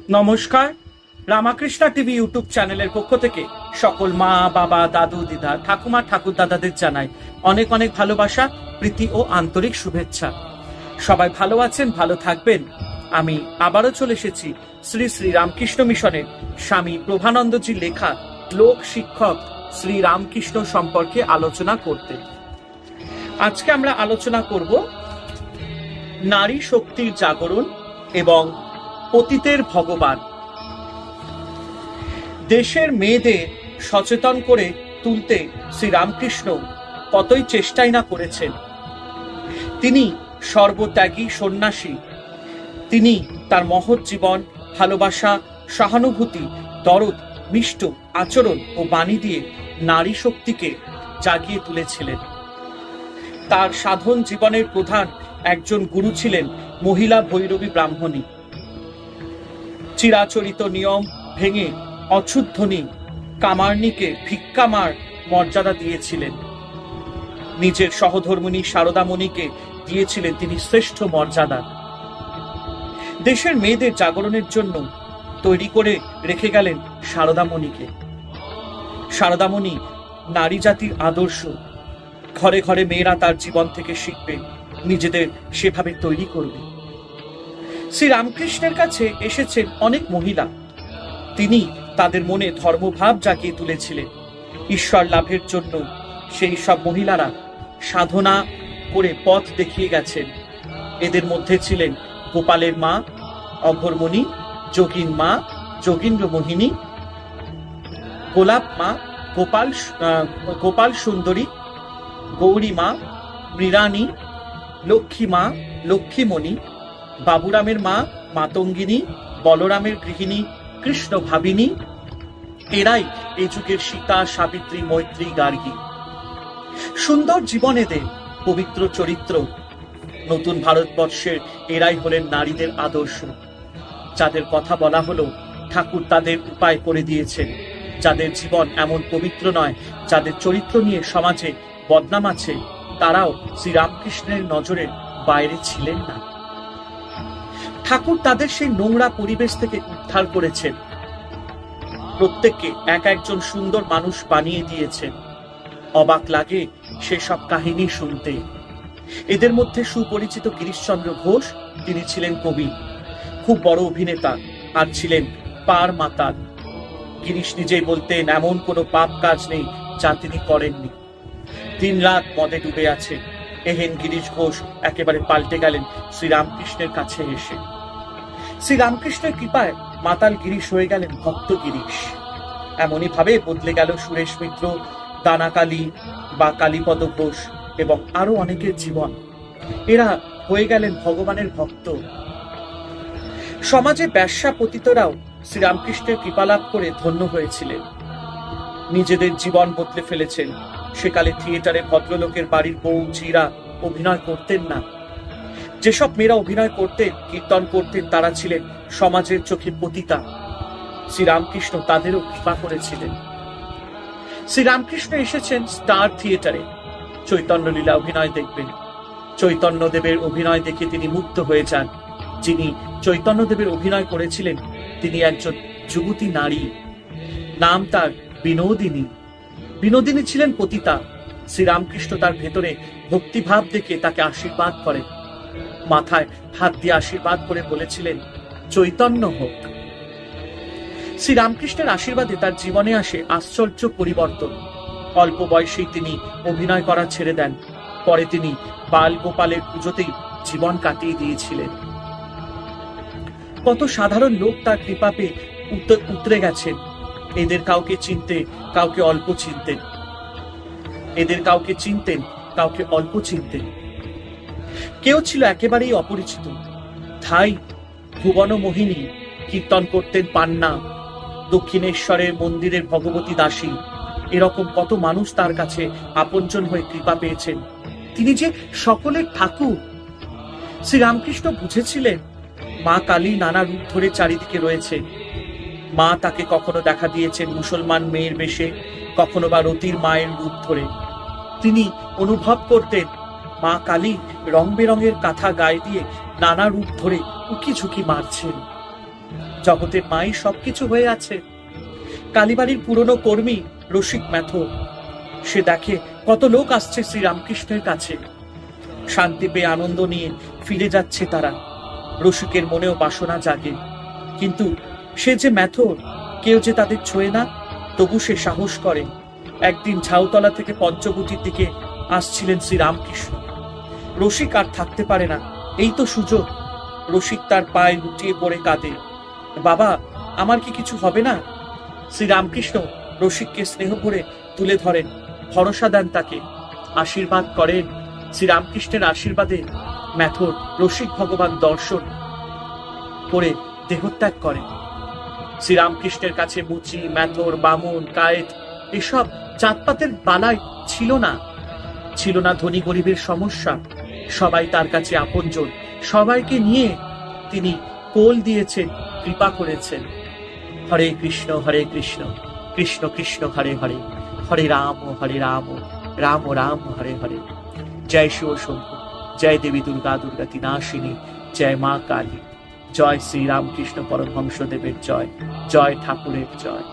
নমস্কার। Ramakrishna TV YouTube চ্যানেলের পক্ষ থেকে সকল মা, বাবা, দাদু, দিদা, ঠাকুমা, ঠাকুর দাদাদের জানাই অনেক অনেক ভালোবাসা, প্রীতি ও আন্তরিক শুভেচ্ছা। সবাই ভালো আছেন, ভালো থাকবেন। আমি আবারও চলে এসেছি শ্রী শ্রী রামকৃষ্ণ মিশনের স্বামী প্রভানন্দজির লেখা লোক শিক্ষক শ্রী রামকৃষ্ণ সম্পর্কে আলোচনা করতে। আজকে আমরা আলোচনা করব নারী শক্তির জাগরণ এবং পতিতের ভগবান। দেশের মেয়েদের সচেতন করে তুলতে শ্রী রামকৃষ্ণ কতই চেষ্টাই না করেছেন। তিনি সর্বত্যাগী সন্ন্যাসী। তিনি তার মহৎ জীবন, ভালোবাসা, সহানুভূতি, দরদ, মিষ্ট আচরণ ও বাণী দিয়ে নারী শক্তিকে জাগিয়ে তুলেছিলেন। তার সাধন জীবনের প্রধান একজন গুরু ছিলেন মহিলা ভৈরবী ব্রাহ্মণী। চিরাচরিত নিয়ম ভেঙে অচ্ছুধ্বনি কামার্ণীকে ভিক্ষামার মর্যাদা দিয়েছিলেন। নিজের সহধর্মিণী শারদামণিকে দিয়েছিলেন তিনি শ্রেষ্ঠ মর্যাদা। দেশের মেয়েদের জাগরণের জন্য তৈরি করে রেখে গেলেন শারদামণিকে। শারদামণি নারী জাতির আদর্শ। ঘরে ঘরে মেয়েরা তার জীবন থেকে শিখবে, নিজেদের সেভাবে তৈরি করবে। শ্রী রামকৃষ্ণের কাছে এসেছেন অনেক মহিলা। তিনি তাদের মনে ধর্মভাব জাগিয়ে তুলেছিলেন। ঈশ্বর লাভের জন্য সেই সব মহিলারা সাধনা করে পথ দেখিয়ে গেছেন। এদের মধ্যে ছিলেন গোপালের মা, অঘরমণি, যোগীন মা, যোগীন্দ্র মোহিনী, গোলাপ মা, গোপাল সুন্দরী, গৌরী মা, মৃণানী, লক্ষ্মী মা, লক্ষ্মীমণি, বাবুরামের মা মাতঙ্গিনী, বলরামের গৃহিণী কৃষ্ণ ভাবিনী। এরাই এই যুগের সীতা, সাবিত্রী, মৈত্রী, গার্গী। সুন্দর জীবন এদের, পবিত্র চরিত্র। নতুন ভারতবর্ষের এরাই হলেন নারীদের আদর্শ। যাদের কথা বলা হলো, ঠাকুর তাদের উপায় করে দিয়েছেন। যাদের জীবন এমন পবিত্র নয়, যাদের চরিত্র নিয়ে সমাজে বদনাম আছে, তারাও শ্রীরামকৃষ্ণের নজরের বাইরে ছিলেন না। ঠাকুর তাদের সেই নোংরা পরিবেশ থেকে উদ্ধার করেছেন। প্রত্যেককে এক একজন সুন্দর মানুষ বানিয়ে দিয়েছেন। অবাক লাগে সেসব কাহিনী শুনতে। এদের মধ্যে সুপরিচিত গিরিশচন্দ্র ঘোষ, তিনি ছিলেন কবি, খুব বড় অভিনেতা, আর ছিলেন পার মাতাল। গিরিশ নিজেই বলতেন এমন কোনো পাপ কাজ নেই যা তিনি করেননি। দিন রাত মদে ডুবে আছে। এহেন গিরিশ ঘোষ একেবারে পাল্টে গেলেন শ্রীরামকৃষ্ণের কাছে এসে। শ্রীরামকৃষ্ণের কৃপায় মাতাল গিরিশ হয়ে গেলেন ভক্ত গিরিশ। এমনই ভাবে বদলে গেল সুরেশ মিত্র, দানাকালী বা কালীপদ ঘোষ এবং আরো অনেকের জীবন। এরা হয়ে গেলেন ভগবানের ভক্ত। সমাজে ব্যবসা পতিতরাও শ্রীরামকৃষ্ণের কৃপালাভ করে ধন্য হয়েছিলেন। নিজেদের জীবন বদলে ফেলেছেন। সেকালে থিয়েটারে ভদ্রলোকের বাড়ির বউ ঝিরা অভিনয় করতেন না। যেসব মেয়েরা অভিনয় করতেন, কীর্তন করতেন, তারা ছিলেন সমাজের চোখে পতিতা। শ্রীরামকৃষ্ণ তাদেরও কৃপা করেছিলেন। শ্রীরামকৃষ্ণ এসেছেন স্টার থিয়েটারে। চৈতন্য লীলা অভিনয় দেখবেন। চৈতন্যদেবের অভিনয় দেখে তিনি মুগ্ধ হয়ে যান। যিনি চৈতন্যদেবের অভিনয় করেছিলেন তিনি একজন যুবতী নারী। নাম তার বিনোদিনী। বিনোদিনী ছিলেন পতিতা। শ্রীরামকৃষ্ণ তার ভেতরে ভক্তিভাব দেখে তাকে আশীর্বাদ করেন। মাথায় হাত দিয়ে আশীর্বাদ করে বলেছিলেন, চৈতন্য হোক। শ্রীরামকৃষ্ণের আশীর্বাদে তার জীবনে আসে আশ্চর্য পরিবর্তন। অল্প বয়সেই তিনি অভিনয় করা ছেড়ে দেন। পরে তিনি বাল গোপালের পুজোতেই জীবন কাটিয়ে দিয়েছিলেন। কত সাধারণ লোক তার কৃপা পেয়ে উতরে গেছেন। এদের কাউকে চিনতে, কাউকে অল্প চিনতেন। এদের কাউকে চিনতেন, কাউকে অল্প চিনতেন। কেউ ছিল একেবারেই অপরিচিত। ধাই ভুবন মোহিনী কীর্তন করতেন পান্না, দক্ষিণেশ্বরের মন্দিরের ভগবতী দাসী। এরকম কত মানুষ তার কাছে আপনজন হয়ে কৃপা পেয়েছেন। তিনি যে সকলের ঠাকুর। শ্রীরামকৃষ্ণ বুঝেছিলেন মা কালী নানা রূপ ধরে চারিদিকে রয়েছে। মা তাকে কখনো দেখা দিয়েছেন মুসলমান মেয়ের বেশে, কখনো বা রতির মায়ের রূপ ধরে। তিনি অনুভব করতেন মা কালী রং বেরঙের কাঁথা গায়ে দিয়ে নানা রূপ ধরে উকি ঝুঁকি মারছেন। জগতের মাই সবকিছু হয়ে আছে। কালীবাড়ির পুরনো কর্মী রসিক ম্যাথর, সে দেখে কত লোক আসছে শ্রীরামকৃষ্ণের কাছে। শান্তি পেয়ে আনন্দ নিয়ে ফিরে যাচ্ছে তারা। রসিকের মনেও বাসনা জাগে, কিন্তু সে যে ম্যাথর, কেউ যে তাদের ছোঁয় না। তবু সে সাহস করে। একদিন ঝাউতলা থেকে পঞ্চবটির দিকে আসছিলেন শ্রীরামকৃষ্ণ। রসিক আর থাকতে পারে না, এই তো সুযোগ। রসিক তার পায়ে লুটিয়ে পড়ে কাঁদে, বাবা, আমার কি কিছু হবে না? শ্রীরামকৃষ্ণ রসিককে স্নেহ করে তুলে ধরেন, ভরসা দেন তাকে, আশীর্বাদ করেন। শ্রীরামকৃষ্ণের আশীর্বাদে ম্যাথর রসিক ভগবান দর্শন করে দেহত্যাগ করেন। শ্রীরামকৃষ্ণের কাছে মুচি, ম্যাথর, বামুন, কায়েত এসব জাতপাতের বালাই ছিল না। ছিল না ধনী গরিবের সমস্যা। সবাই তার কাছে আপনজন। সবাইকে নিয়ে তিনি কোল দিয়েছেন, কৃপা করেছেন। হরে কৃষ্ণ কৃষ্ণ কৃষ্ণ হরে হরে, হরে রাম রাম রাম হরে হরে। জয় শিব শম্ভু, জয় দেবী দুর্গা তিনাশিনী, জয় মা কালী, জয় শ্রী রামকৃষ্ণ পরমহংসদেবের জয়, জয় ঠাকুরের জয়।